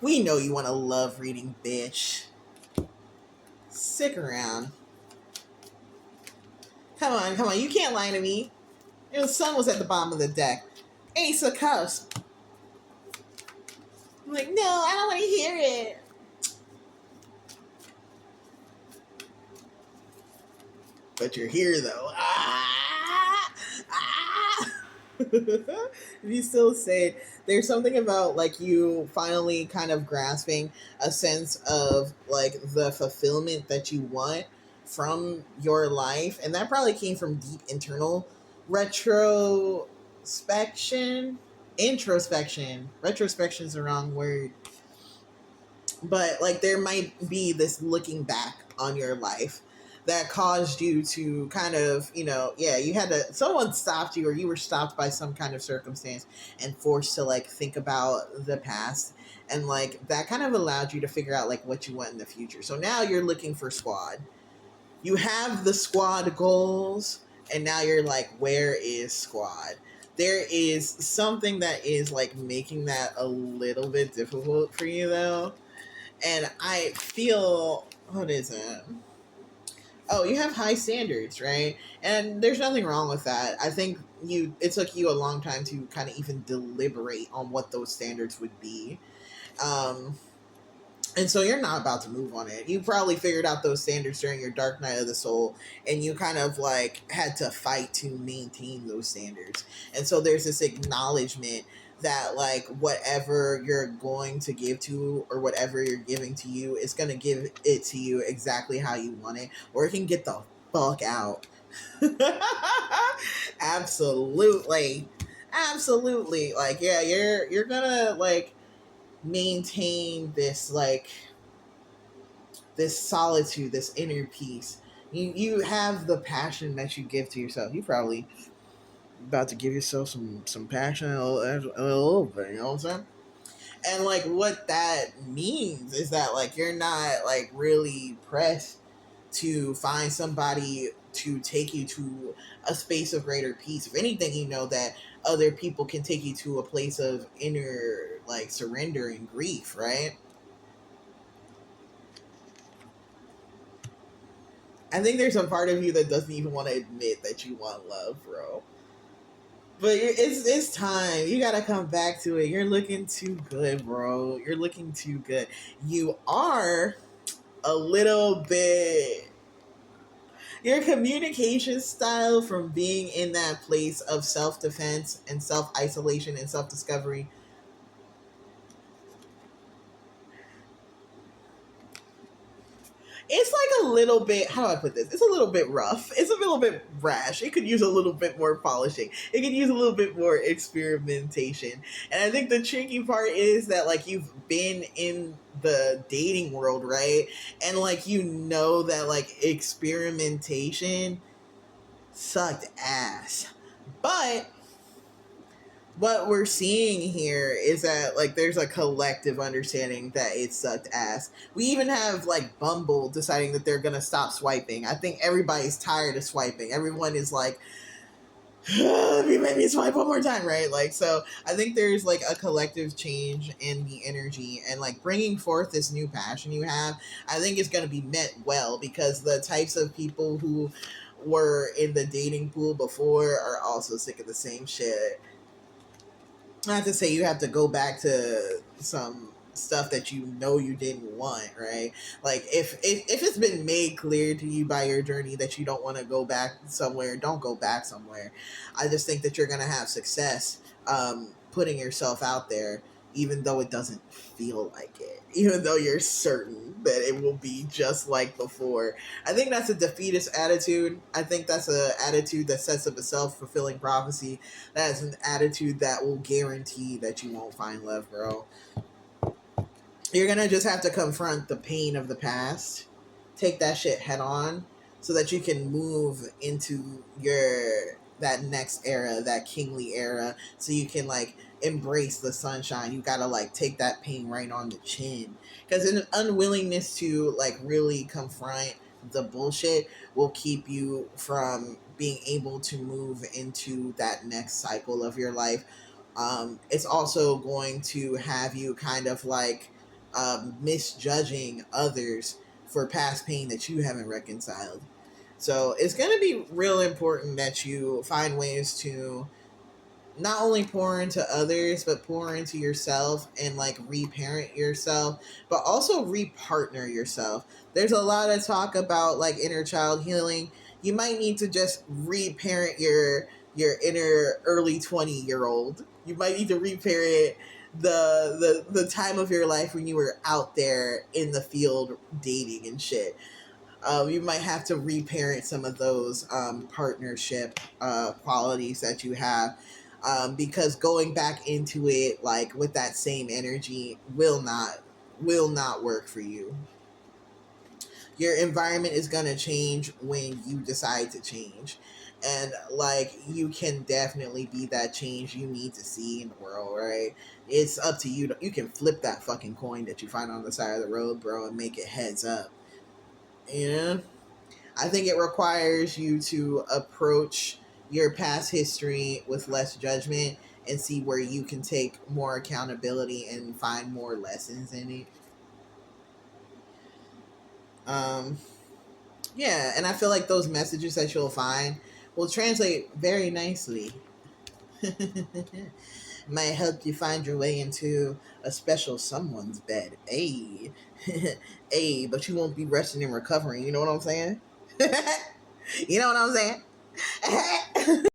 We know you want to love reading, bitch. Stick around. Come on. You can't lie to me. The sun was at the bottom of the deck. Ace of Cups. I'm like, no, I don't want to hear it. But you're here, though. If you still say it, there's something about like you finally kind of grasping a sense of like the fulfillment that you want from your life, and that probably came from deep internal retrospection. Retrospection is the wrong word, but like there might be this looking back on your life that caused you to kind of, yeah, you had to, someone stopped you or you were stopped by some kind of circumstance and forced to like think about the past, and like that kind of allowed you to figure out like what you want in the future. So now you're looking for squad. You have the squad goals, and now you're like, where is squad? There is something that is like making that a little bit difficult for you though, and I feel, what is it? Oh, you have high standards, right? And there's nothing wrong with that. I think it took you a long time to kind of even deliberate on what those standards would be. Um, and so you're not about to move on it. You probably figured out those standards during your dark night of the soul, and you kind of like had to fight to maintain those standards. And so there's this acknowledgement that like whatever you're going to give to or whatever you're giving to you is going to give it to you exactly how you want it, or it can get the fuck out. Absolutely. Absolutely. Like, yeah, you're gonna like maintain this like this solitude, this inner peace. You have the passion that you give to yourself. You probably about to give yourself some passion a little bit. You know what I'm saying? And like what that means is that like you're not like really pressed to find somebody to take you to a space of greater peace. If anything, you know that other people can take you to a place of inner like surrender and grief, right? I think there's a part of you that doesn't even want to admit that you want love, bro. But it's time. You gotta come back to it. You're looking too good, bro. You're looking too good. You are a little bit. Your communication style from being in that place of self defense and self isolation and self discovery, it's like a little bit, how do I put this? It's a little bit rough. It's a little bit rash. It could use a little bit more polishing. It could use a little bit more experimentation. And I think the tricky part is that like you've been in the dating world, right? And like you know that like experimentation sucked ass. But what we're seeing here is that like there's a collective understanding that it sucked ass. We even have like Bumble deciding that they're gonna stop swiping. I think everybody's tired of swiping. Everyone is like, you made me swipe one more time, right? Like, so I think there's like a collective change in the energy, and like bringing forth this new passion you have, I think it's going to be met well, because the types of people who were in the dating pool before are also sick of the same shit. Not to say you have to go back to some stuff that you know you didn't want, right? Like if it's been made clear to you by your journey that you don't want to go back somewhere, don't go back somewhere. I just think that you're gonna have success putting yourself out there, even though it doesn't feel like it, even though you're certain that it will be just like before. I think that's a defeatist attitude. I think that's an attitude that sets up a self-fulfilling prophecy. That's an attitude that will guarantee that you won't find love, bro. You're gonna just have to confront the pain of the past, take that shit head on, so that you can move into your that next era, that kingly era, so you can like embrace the sunshine. You gotta like take that pain right on the chin, because an unwillingness to like really confront the bullshit will keep you from being able to move into that next cycle of your life. It's also going to have you kind of like misjudging others for past pain that you haven't reconciled. So it's going to be real important that you find ways to not only pour into others, but pour into yourself and like reparent yourself, but also repartner yourself. There's a lot of talk about like inner child healing. You might need to just reparent your inner early 20-year-old. You might need to reparent the time of your life when you were out there in the field dating and shit. You might have to reparent some of those partnership qualities that you have, because going back into it like with that same energy will not work for you. Your environment is going to change when you decide to change, and like you can definitely be that change you need to see in the world, right? It's up to you. You can flip that fucking coin that you find on the side of the road, bro, and make it heads up. You know, I think it requires you to approach your past history with less judgment and see where you can take more accountability and find more lessons in it. Um, yeah, and I feel like those messages that you'll find will translate very nicely. Might help you find your way into a special someone's bed. Hey, hey, but you won't be resting and recovering. You know what I'm saying? You know what I'm saying?